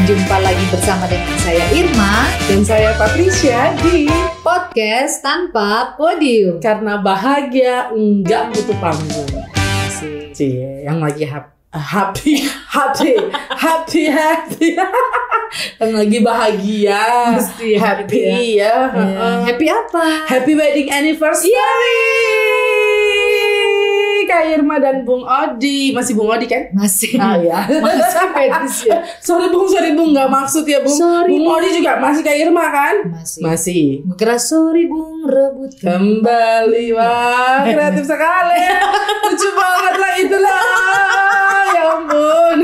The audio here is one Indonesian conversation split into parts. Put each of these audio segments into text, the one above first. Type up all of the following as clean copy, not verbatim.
Jumpa lagi bersama dengan saya Irma dan saya Patricia di Podcast Tanpa Podium. Karena bahagia enggak butuh panggung. Cie, yang lagi happy. Yang lagi bahagia. Mesti happy ya. Happy apa? Happy wedding anniversary. Kak Irma dan Bung Odi. Masih Bung Odi kan? Masih. Ah ya. Masih. Sorry Bung, nggak maksud ya Bung. Sorry, Bung Odi juga masih Kak Irma kan? Masih. Kira sorry Bung, rebut kembali. Wah, kreatif sekali. Lucu banget lah itulah. Ya ampun.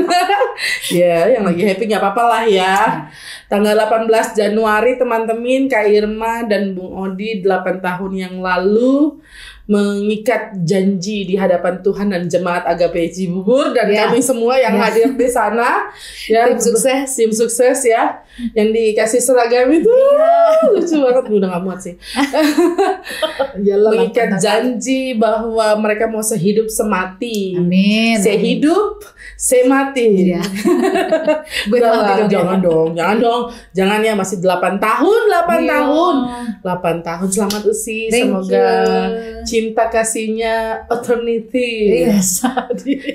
Ya, yang lagi happy nggak apa-apa lah ya. Tanggal 18 Januari teman-teman, Kak Irma dan Bung Odi 8 tahun yang lalu mengikat janji di hadapan Tuhan dan jemaat Agape Cibubur dan kami semua yang hadir di sana ya, tim sukses ya, yang dikasih seragam itu lucu banget, udah gak muat sih. Mengikat janji bahwa mereka mau sehidup semati. Amin. Sehidup semati. Ya. Jangan dong. Jangan ya, masih 8 tahun. 8 tahun selamat usia. Semoga cinta kasihnya eternity. Yes.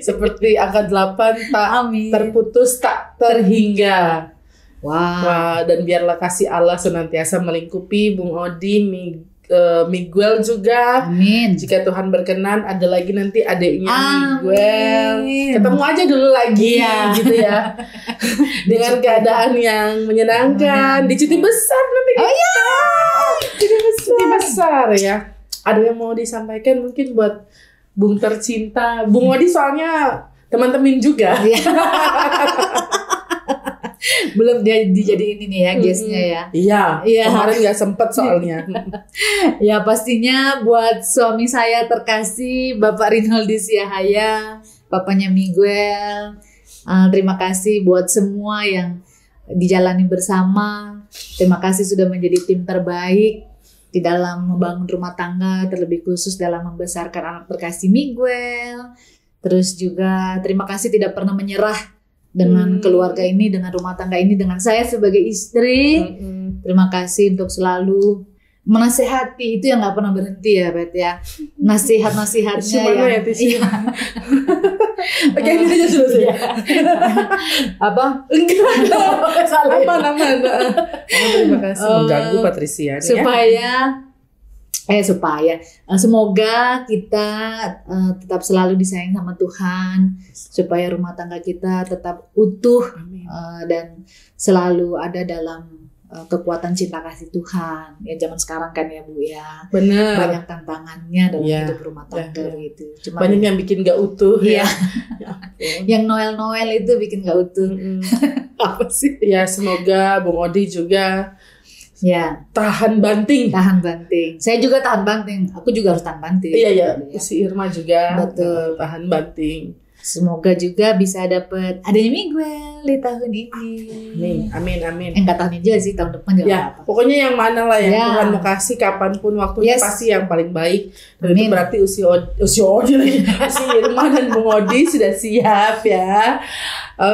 Seperti angka 8 tak terputus tak terhingga. Wah, dan biarlah kasih Allah senantiasa melingkupi Bung Odi, Miguel juga. Amin. Jika Tuhan berkenan, ada lagi nanti adiknya Miguel. Ketemu aja dulu lagi gitu ya. Dengan keadaan yang menyenangkan. Di cuti besar nanti. Oh iya. Cuti besar ya. Ada yang mau disampaikan mungkin buat Bung tercinta Bung Odi, soalnya teman-teman juga. Belum dia dijadiin ini ya guestnya ya. Iya. Kemarin nggak sempet soalnya. Ya pastinya buat suami saya terkasih Bapak Rinaldi Siahaya, papanya Miguel. Terima kasih buat semua yang dijalani bersama. Terima kasih sudah menjadi tim terbaik di dalam membangun rumah tangga, terlebih khusus dalam membesarkan anak terkasih Miguel. Terus juga terima kasih tidak pernah menyerah dengan keluarga ini, dengan rumah tangga ini, dengan saya sebagai istri. Terima kasih untuk selalu menasehati, itu yang nggak pernah berhenti ya Bet ya. Nasihatnya yang Oke, ini aja sudah ya. Apa? Enggak. Salah aman. Terima kasih mengganggu Patricia supaya semoga kita tetap selalu disayang sama Tuhan, supaya rumah tangga kita tetap utuh dan selalu ada dalam kekuatan cinta kasih Tuhan. Ya zaman sekarang kan ya Bu ya. Benar. Banyak tantangannya dalam hidup rumah tangga gitu. Cuma banyak yang bikin gak utuh ya. Yang Noel itu bikin gak utuh. Apa sih? Ya semoga Bung Odi juga tahan banting. Saya juga tahan banting. Aku juga harus tahan banting. Iya. Si Irma juga tahan banting. Semoga juga bisa dapat adanya Miguel di tahun ini. Amin. Enggak tahun ini juga sih, tahun depan juga apa. Pokoknya yang mana lah yang Tuhan mau kasih kapanpun waktunya pasti yang paling baik. Dan itu berarti usia Odi lagi. Si Irma dan Bung Odi sudah siap ya.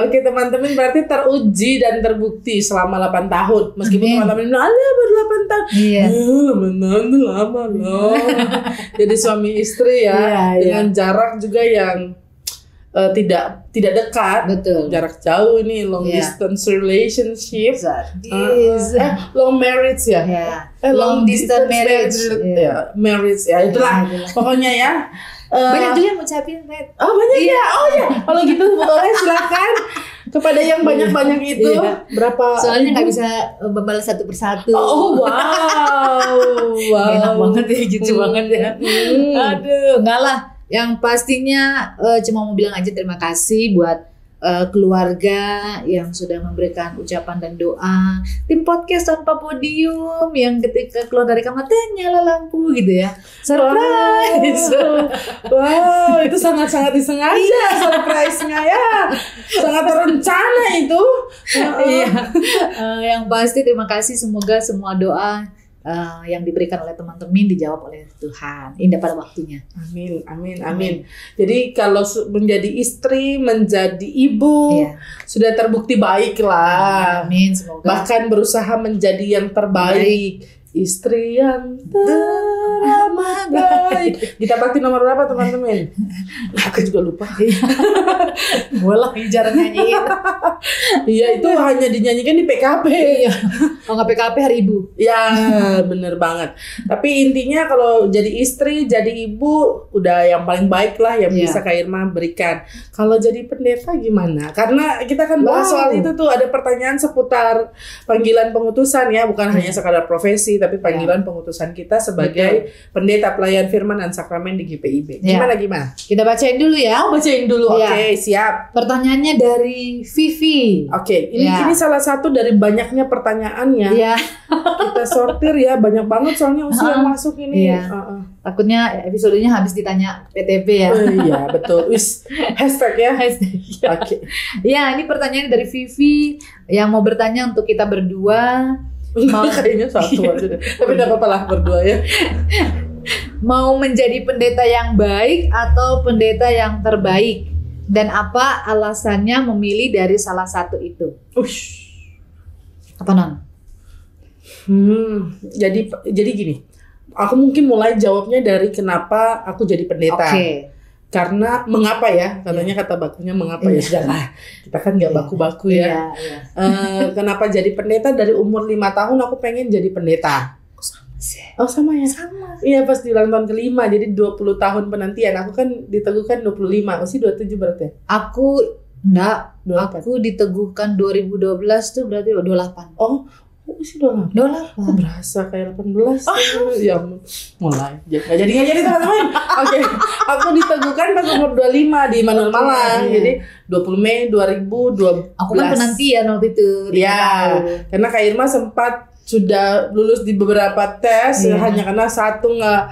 Oke teman-teman, berarti teruji dan terbukti selama 8 tahun. Meskipun teman-teman bilang, baru 8 tahun. Lama loh. Jadi suami istri ya, dengan jarak juga yang tidak dekat. Betul. Jarak jauh ini, long distance relationship. Long marriage ya. Long distance marriage. Marriage ya, itulah. Pokoknya ya. Banyak juga yang ngucapin, Red. Oh banyak ya. Kalau gitu boleh silakan kepada yang banyak itu. Berapa? Soalnya nggak bisa membalas satu persatu. Wow. Enak banget ya, gitu banget ya. Aduh, enggak lah. Yang pastinya cuma mau bilang aja terima kasih buat keluarga yang sudah memberikan ucapan dan doa, tim podcast Tanpa Podium yang ketika keluar dari kamar nyala lampu gitu ya, surprise. Wow, itu sangat-sangat disengaja surprise-nya ya, sangat terencana itu. Yang pasti terima kasih, semoga semua doa yang diberikan oleh teman-teman dijawab oleh Tuhan. Indah pada waktunya. Amin, amin, amin. Jadi kalau menjadi istri, menjadi ibu, sudah terbukti baik lah. Amin, semoga. Bahkan berusaha menjadi yang terbaik. Istri yang teramat baik. Kita bakti nomor berapa teman-teman? Aku juga lupa. Boleh jarang nyanyiin. Iya, itu hanya dinyanyikan di PKP. Iya. Kalau nggak PKP hari ibu. Ya bener banget. Tapi intinya kalau jadi istri, jadi ibu, udah yang paling baik lah yang bisa Kak Irma berikan. Kalau jadi pendeta gimana? Karena kita kan bahas soal itu tuh, ada pertanyaan seputar panggilan pengutusan ya, bukan hanya sekadar profesi, tapi panggilan pengutusan kita sebagai pendeta pelayan firman dan sakramen di GPIB. Gimana? Kita bacain dulu ya. Bacain dulu. Oke, siap. Pertanyaannya dari Vivi. Oke, ini salah satu dari banyaknya pertanyaannya. Kita sortir ya, banyak banget soalnya usia yang masuk ini. Takutnya episodenya habis ditanya PTP ya. Iya, betul. Hashtag ya. Oke. Ya, ini pertanyaannya dari Vivi yang mau bertanya untuk kita berdua. Kayaknya satu aja deh. Tapi tidak apa-apa lah berdua ya. Mau menjadi pendeta yang baik atau pendeta yang terbaik? Dan apa alasannya memilih dari salah satu itu? Apa Non? Jadi gini. Aku mungkin mulai jawabnya dari kenapa aku jadi pendeta. Karena mengapa ya, katanya kata bakunya mengapa ya, sudahlah, kita kan nggak baku-baku ya. Kenapa jadi pendeta? Dari umur 5 tahun aku pengen jadi pendeta. Sama sih. Oh sama ya? Sama. Iya, pas di ulang tahun ke-5, jadi 20 tahun penantian. Aku kan diteguhkan 25, masih 27 berarti. Aku enggak, 28. Aku diteguhkan 2012 tuh berarti 28. Oh, masih 28. Kok berasa kayak 18? Ya mulai. Nggak jadi teman-teman. Oke. Aku diteguhkan pas umur 25 di Immanuel Malang. Jadi 20 Mei 2012. Aku kan penantian waktu itu. Iya. Karena Kak Irma sempat sudah lulus di beberapa tes, hanya karena satu nggak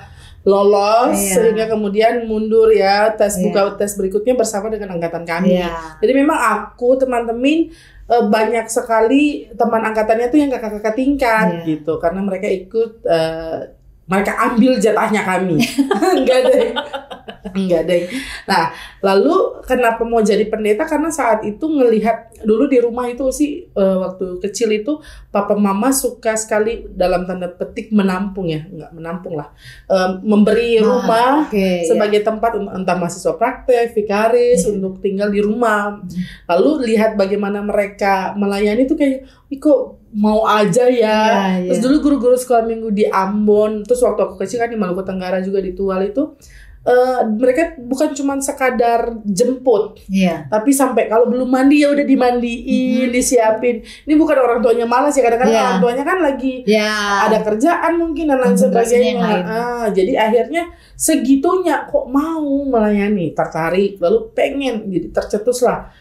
lolos, sehingga kemudian mundur ya, buka tes berikutnya bersama dengan angkatan kami. Jadi memang aku, teman-teman, banyak sekali teman angkatannya tuh yang kakak-kakak tingkat gitu, karena mereka ikut, mereka ambil jatahnya kami. Enggak deh. Nah, lalu kenapa mau jadi pendeta? Karena saat itu ngelihat dulu di rumah itu sih, waktu kecil itu papa mama suka sekali dalam tanda petik menampung ya, enggak menampung lah, memberi rumah sebagai tempat entah mahasiswa praktek, vikaris untuk tinggal di rumah. Lalu lihat bagaimana mereka melayani itu kayak, kok mau aja ya. Terus dulu guru-guru sekolah minggu di Ambon, terus waktu aku kecil kan di Maluku Tenggara juga di Tual itu, mereka bukan cuma sekadar jemput, tapi sampai kalau belum mandi ya udah dimandiin, disiapin. Ini bukan orang tuanya malas ya, kadang-kadang orang tuanya kan lagi ada kerjaan mungkin dan lain sebagainya. Jadi akhirnya segitunya kok mau melayani, tertarik, lalu pengen, jadi tercetuslah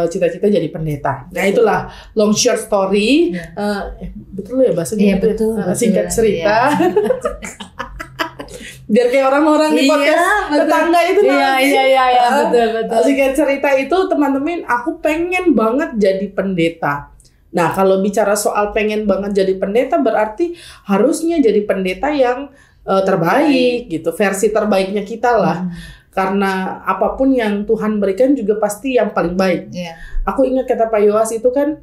cita-cita jadi pendeta. Nah itulah long short story. Betul ya bahasanya? Betul. Singkat cerita. Biar kayak orang-orang di podcast tetangga itu betul. Singkat cerita itu, teman-teman, aku pengen banget jadi pendeta. Nah, kalau bicara soal pengen banget jadi pendeta, berarti harusnya jadi pendeta yang terbaik gitu, versi terbaiknya kita lah. Karena apapun yang Tuhan berikan juga pasti yang paling baik. Aku ingat kata Pak Yowas itu kan,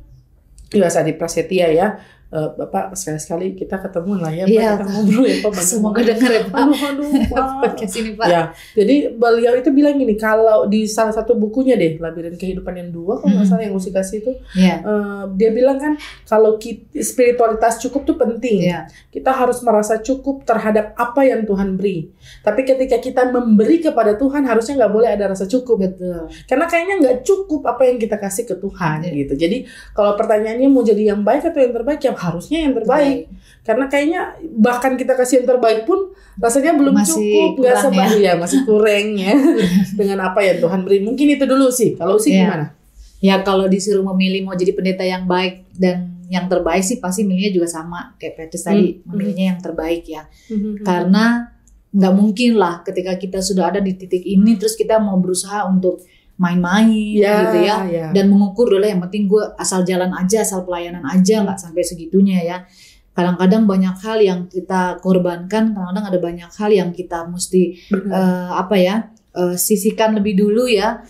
Yowas Adi Prasetya ya, Bapak sekali-sekali kita ketemu lah ya, Pak, kita ngobrol ya Pak. Semoga dengar ya Pak. Aduh, podcast ini Pak. Ya, jadi beliau itu bilang gini, kalau di salah satu bukunya deh, Labirin Kehidupan yang 2, kalau nggak salah yang musik kasih itu, dia bilang kan kalau spiritualitas cukup tuh penting. Kita harus merasa cukup terhadap apa yang Tuhan beri. Tapi ketika kita memberi kepada Tuhan, harusnya nggak boleh ada rasa cukup. Betul. Karena kayaknya nggak cukup apa yang kita kasih ke Tuhan gitu. Jadi kalau pertanyaannya mau jadi yang baik atau yang terbaik, ya harusnya yang terbaik. Karena kayaknya bahkan kita kasih yang terbaik pun rasanya belum cukup, nggak sebaik ya, masih kurang ya dengan apa yang Tuhan beri. Mungkin itu dulu sih. Kalau sih gimana? Ya kalau disuruh memilih mau jadi pendeta yang baik dan yang terbaik sih pasti milihnya juga sama kayak Petrus tadi, memilihnya yang terbaik ya. Karena nggak mungkin lah ketika kita sudah ada di titik ini terus kita mau berusaha untuk main-main gitu ya. Dan mengukur dulu yang penting gue asal jalan aja, asal pelayanan aja, nggak sampai segitunya ya. kadang-kadang banyak hal yang kita korbankan, kadang-kadang ada banyak hal yang kita mesti sisihkan lebih dulu ya,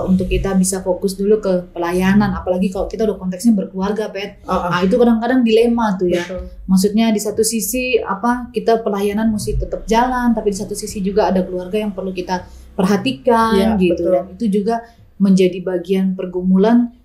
untuk kita bisa fokus dulu ke pelayanan, apalagi kalau kita udah konteksnya berkeluarga, Pet. Itu kadang-kadang dilema tuh ya. Betul. Maksudnya di satu sisi kita pelayanan mesti tetap jalan, tapi di satu sisi juga ada keluarga yang perlu kita perhatikan gitu. Betul. Dan itu juga menjadi bagian pergumulan.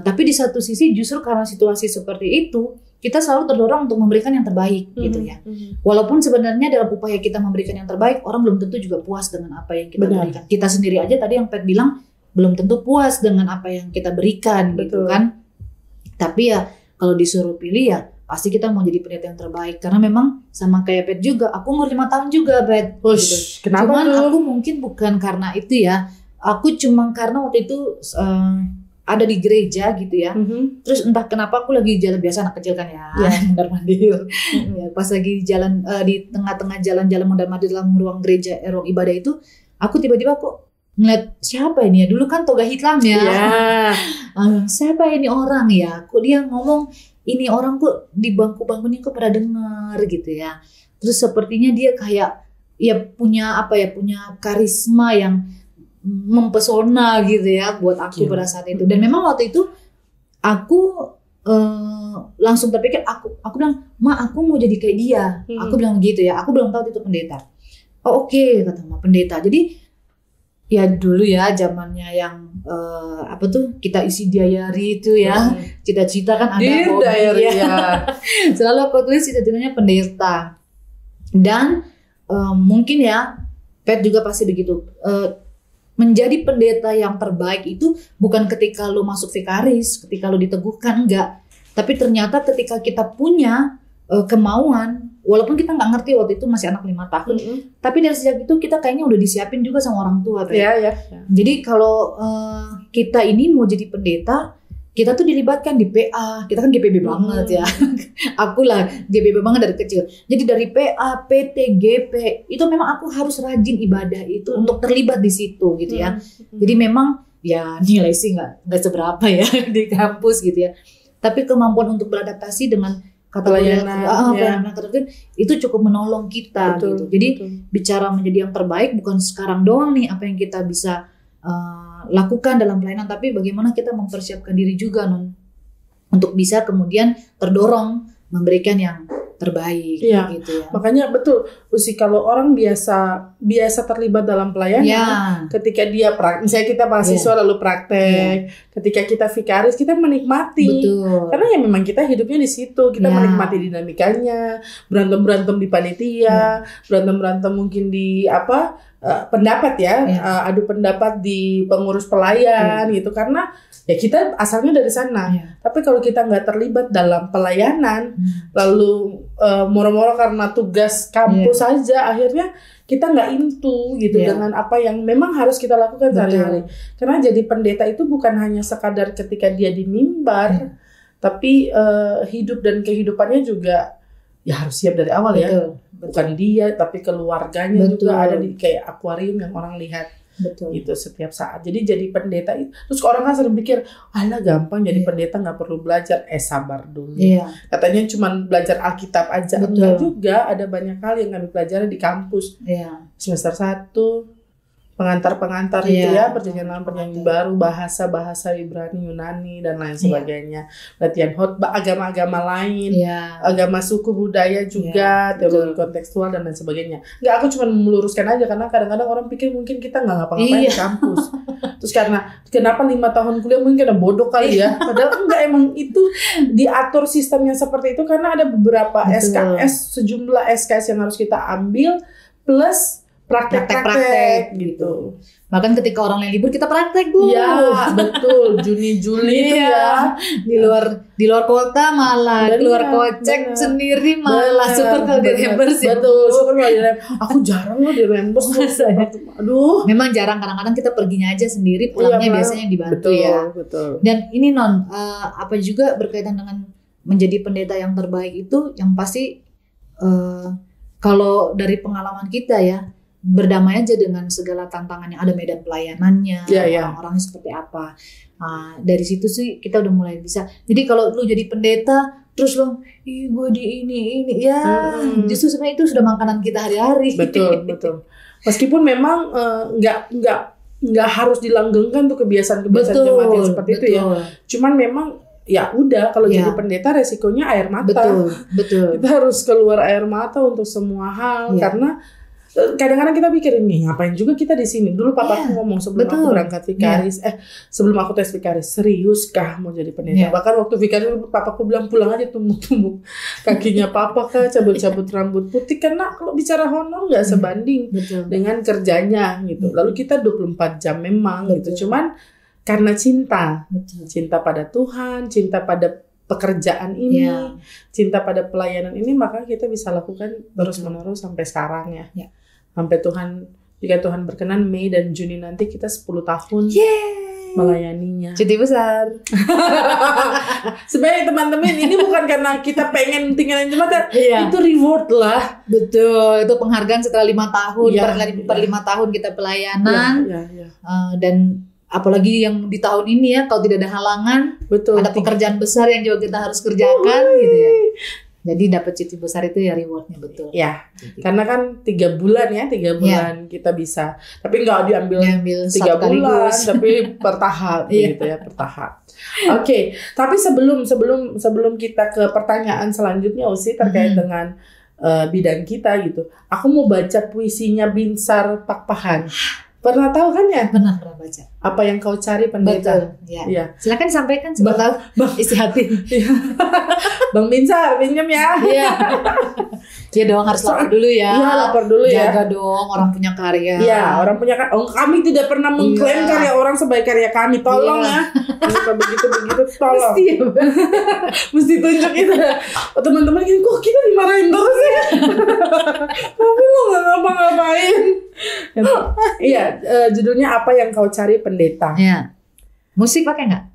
Tapi di satu sisi justru karena situasi seperti itu, kita selalu terdorong untuk memberikan yang terbaik gitu ya. Walaupun sebenarnya dalam upaya kita memberikan yang terbaik, orang belum tentu juga puas dengan apa yang kita berikan. Kita sendiri aja tadi yang Pet bilang belum tentu puas dengan apa yang kita berikan gitu kan. Tapi ya kalau disuruh pilih ya pasti kita mau jadi pendeta yang terbaik, karena memang sama kayak Pet juga, aku umur 5 tahun juga, Pet. Gitu. Kenapa Cuman tuh? aku mungkin bukan karena itu ya. Aku cuma karena waktu itu ada di gereja gitu ya. Terus entah kenapa aku lagi jalan, biasa anak kecil kan ya, mondar mandir. Ya, pas lagi jalan di tengah-tengah jalan mondar mandir dalam ruang gereja, ruang ibadah itu, aku tiba-tiba kok ngeliat siapa ini ya? Dulu kan toga hitam ya. Siapa ini orang ya? Kok dia ngomong ini orang kok di bangku-bangku ini kok pada dengar gitu ya. Terus sepertinya dia kayak ya punya karisma yang mempesona gitu ya buat aku pada saat itu. Dan memang waktu itu aku langsung terpikir, aku bilang, Ma, aku mau jadi kayak dia. Aku bilang gitu ya. Aku belum tahu itu pendeta. Oke, kata Ma, pendeta. Jadi ya dulu ya zamannya yang kita isi diary itu ya. Cita-cita kan ada diary ya. Selalu aku tulis cita-citanya pendeta. Dan mungkin ya Pet juga pasti begitu. Menjadi pendeta yang terbaik itu bukan ketika lo masuk vikaris, ketika lo diteguhkan, enggak. Tapi ternyata ketika kita punya kemauan, walaupun kita nggak ngerti waktu itu masih anak 5 tahun, tapi dari sejak itu kita kayaknya udah disiapin juga sama orang tua. Ya. Jadi kalau kita ini mau jadi pendeta, kita tuh dilibatkan di PA, kita kan GPB banget ya. Aku lah GPB banget dari kecil. Jadi dari PA, PT, GP, itu memang aku harus rajin ibadah itu untuk terlibat di situ gitu ya. Jadi memang ya nilai sih nggak seberapa ya di kampus gitu ya. Tapi kemampuan untuk beradaptasi dengan pelayanan itu cukup menolong kita gitu. Jadi bicara menjadi yang terbaik bukan sekarang doang nih apa yang kita bisa lakukan dalam pelayanan, tapi bagaimana kita mempersiapkan diri juga untuk bisa kemudian terdorong memberikan yang terbaik gitu ya. Makanya betul Usi, kalau orang biasa terlibat dalam pelayanan, ketika dia misalnya kita mahasiswa lalu praktek, ketika kita vikaris kita menikmati. Karena ya memang kita hidupnya di situ, kita menikmati dinamikanya, berantem di panitia, berantem mungkin di pendapat adu pendapat di pengurus pelayan gitu, karena ya kita asalnya dari sana. Tapi kalau kita nggak terlibat dalam pelayanan, lalu moro-moro karena tugas kampus saja, akhirnya kita nggak into gitu dengan apa yang memang harus kita lakukan sehari-hari. Karena jadi pendeta itu bukan hanya sekadar ketika dia di mimbar, tapi hidup dan kehidupannya juga ya harus siap dari awal ya. Bukan dia, tapi keluarganya juga ada di kayak akuarium yang orang lihat gitu setiap saat. Jadi pendeta itu, terus orang kan sering pikir, alah gampang jadi pendeta nggak perlu belajar. Sabar dulu. Katanya cuma belajar Alkitab aja. Enggak juga, ada banyak hal yang kami pelajari di kampus. Semester 1 pengantar itu ya, perjanjian baru, bahasa Ibrani, Yunani dan lain sebagainya, latihan khotbah, agama-agama lain, agama suku budaya juga, teologi kontekstual dan lain sebagainya. Nggak, aku cuma meluruskan aja karena kadang-kadang orang pikir mungkin kita nggak ngapa-ngapain di kampus. Terus kenapa 5 tahun kuliah mungkin ada bodoh kali ya, padahal enggak, emang itu diatur sistemnya seperti itu karena ada beberapa SKS, sejumlah SKS yang harus kita ambil plus praktek gitu. Bahkan ketika orang lain libur kita praktek Bu. Ya betul, Juni-Juli itu ya di luar kota malah keluar kocek sendiri malah. Syukur kalau di reimburse ya. Betul, syukur kalau di reimburse. Aku jarang loh di reimburse. Aduh. Memang jarang, kadang-kadang kita perginya aja sendiri, pulangnya biasanya dibantu betul. Dan ini apa juga berkaitan dengan menjadi pendeta yang terbaik itu, yang pasti kalau dari pengalaman kita ya, berdamai aja dengan segala tantangan yang ada, medan pelayanannya, orang-orangnya seperti apa. Dari situ sih kita udah mulai bisa. Jadi kalau lu jadi pendeta, terus lo, gue di ini ya, justru sebenarnya itu sudah makanan kita hari-hari. Betul. Meskipun memang nggak harus dilanggengkan tuh kebiasaan-kebiasaan jemaat yang seperti itu ya. Cuman memang ya udah kalau jadi pendeta resikonya air mata. Betul. Kita harus keluar air mata untuk semua hal karena kadang-kadang kita pikir nih ngapain juga kita di sini. Dulu papaku ngomong sebelum aku berangkat vikaris, sebelum aku tes vikaris, seriuskah mau jadi pendeta? Bahkan waktu vikaris papaku bilang pulang aja tumbuk-tumbuk kakinya papa kah, cabut-cabut rambut putih, karena kalau bicara honor nggak sebanding dengan kerjanya gitu. Lalu kita 24 jam memang gitu. Cuman karena cinta pada Tuhan, cinta pada pekerjaan ini, cinta pada pelayanan ini, maka kita bisa lakukan terus-menerus sampai sekarang ya. Sampai jika Tuhan berkenan, Mei dan Juni nanti kita 10 tahun melayaninya. Cuti besar. Sebenarnya teman-teman, ini bukan karena kita pengen tinggalin jemaat, itu reward lah. Betul, itu penghargaan setelah 5 tahun, per 5 tahun kita pelayanan. Dan apalagi yang di tahun ini ya, kalau tidak ada halangan, ada pekerjaan besar yang juga kita harus kerjakan gitu ya. Jadi dapat cuti besar itu ya rewardnya betul. Ya, karena kan 3 bulan kita bisa. Tapi nggak diambil 3 bulan, tapi bertahap gitu ya, bertahap. Oke, tapi sebelum kita ke pertanyaan selanjutnya Usi terkait dengan bidang kita gitu. Aku mau baca puisinya Binsar Pakpahan. Pernah tahu kan ya? Pernah baca. Apa yang kau cari pendeta? Betul. Ya. Silakan sampaikan sebab isi hati. Bang Binsar, pinjam ya. Iya. Iya dong, harus lapor dulu ya. Iya, lapor dulu ya. Jaga dong orang punya karya. Iya, orang punya karya. Kami tidak pernah mengklaim karya orang sebagai karya kami. Tolong ya. Kalau begitu tolong. Mesti tunjuk itu. Teman-teman gini, kok kita dimarahin terus ya? Tapi lo nggak ngapa-ngapain. Iya, judulnya apa yang kau cari pendeta? Iya. Musik pakai nggak?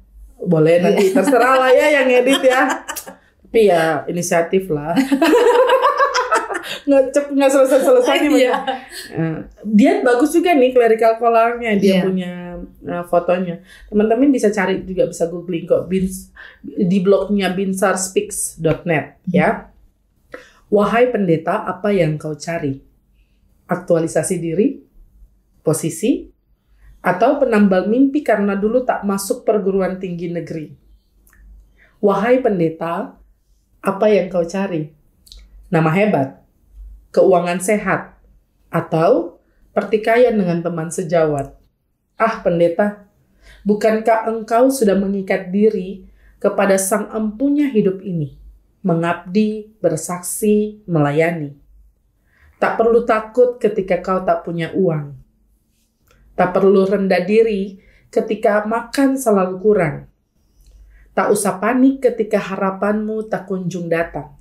Boleh, nanti terserah lah ya yang edit ya. Tapi ya inisiatif lah. Nggak selesai nih. Dia bagus juga nih clerical collarnya, dia punya fotonya. Teman-teman bisa cari juga, bisa googling kok di blognya binsarspeaks.net ya. Wahai pendeta, apa yang kau cari? Aktualisasi diri, posisi, atau penambal mimpi karena dulu tak masuk perguruan tinggi negeri. Wahai pendeta, apa yang kau cari? Nama hebat, keuangan sehat, atau pertikaian dengan teman sejawat. Ah pendeta, bukankah engkau sudah mengikat diri kepada Sang Empunya hidup ini, mengabdi, bersaksi, melayani? Tak perlu takut ketika kau tak punya uang. Tak perlu rendah diri ketika makan selalu kurang. Tak usah panik ketika harapanmu tak kunjung datang.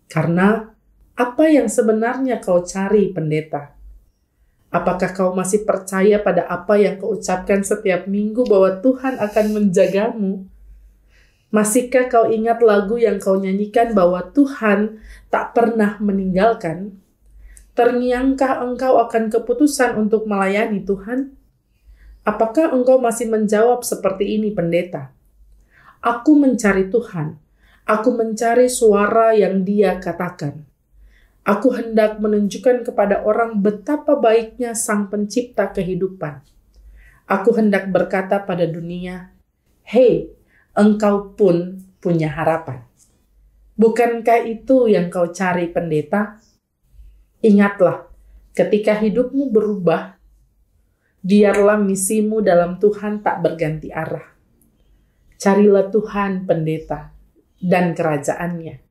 Karena apa yang sebenarnya kau cari, pendeta? Apakah kau masih percaya pada apa yang kau ucapkan setiap minggu bahwa Tuhan akan menjagamu? Masihkah kau ingat lagu yang kau nyanyikan bahwa Tuhan tak pernah meninggalkan? Terngiangkah engkau akan keputusan untuk melayani Tuhan? Apakah engkau masih menjawab seperti ini, pendeta? Aku mencari Tuhan. Aku mencari suara yang Dia katakan. Aku hendak menunjukkan kepada orang betapa baiknya Sang Pencipta kehidupan. Aku hendak berkata pada dunia, hei, engkau pun punya harapan. Bukankah itu yang kau cari, pendeta? Ingatlah, ketika hidupmu berubah, biarlah misimu dalam Tuhan tak berganti arah. Carilah Tuhan, pendeta, dan kerajaannya,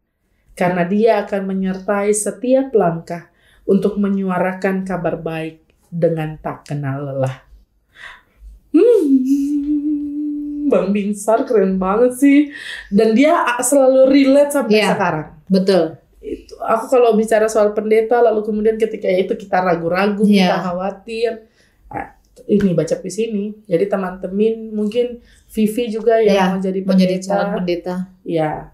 karena Dia akan menyertai setiap langkah untuk menyuarakan kabar baik dengan tak kenal lelah. Bang Binsar keren banget sih, dan dia selalu relate sampai sekarang. Betul. Itu aku kalau bicara soal pendeta, lalu kemudian ketika itu kita ragu-ragu, kita khawatir. Ini baca puisi ini. Jadi teman-teman mungkin Vivi juga yang mau jadi calon pendeta. Ya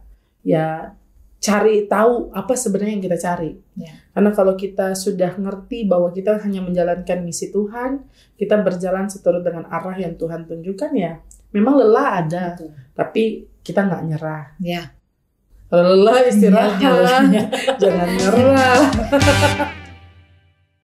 cari tahu apa sebenarnya yang kita cari. Karena kalau kita sudah ngerti bahwa kita hanya menjalankan misi Tuhan, kita berjalan seturut dengan arah yang Tuhan tunjukkan, ya memang lelah ada, tapi kita nggak nyerah. Kalau lelah istirahat, Iya, jangan nyerah.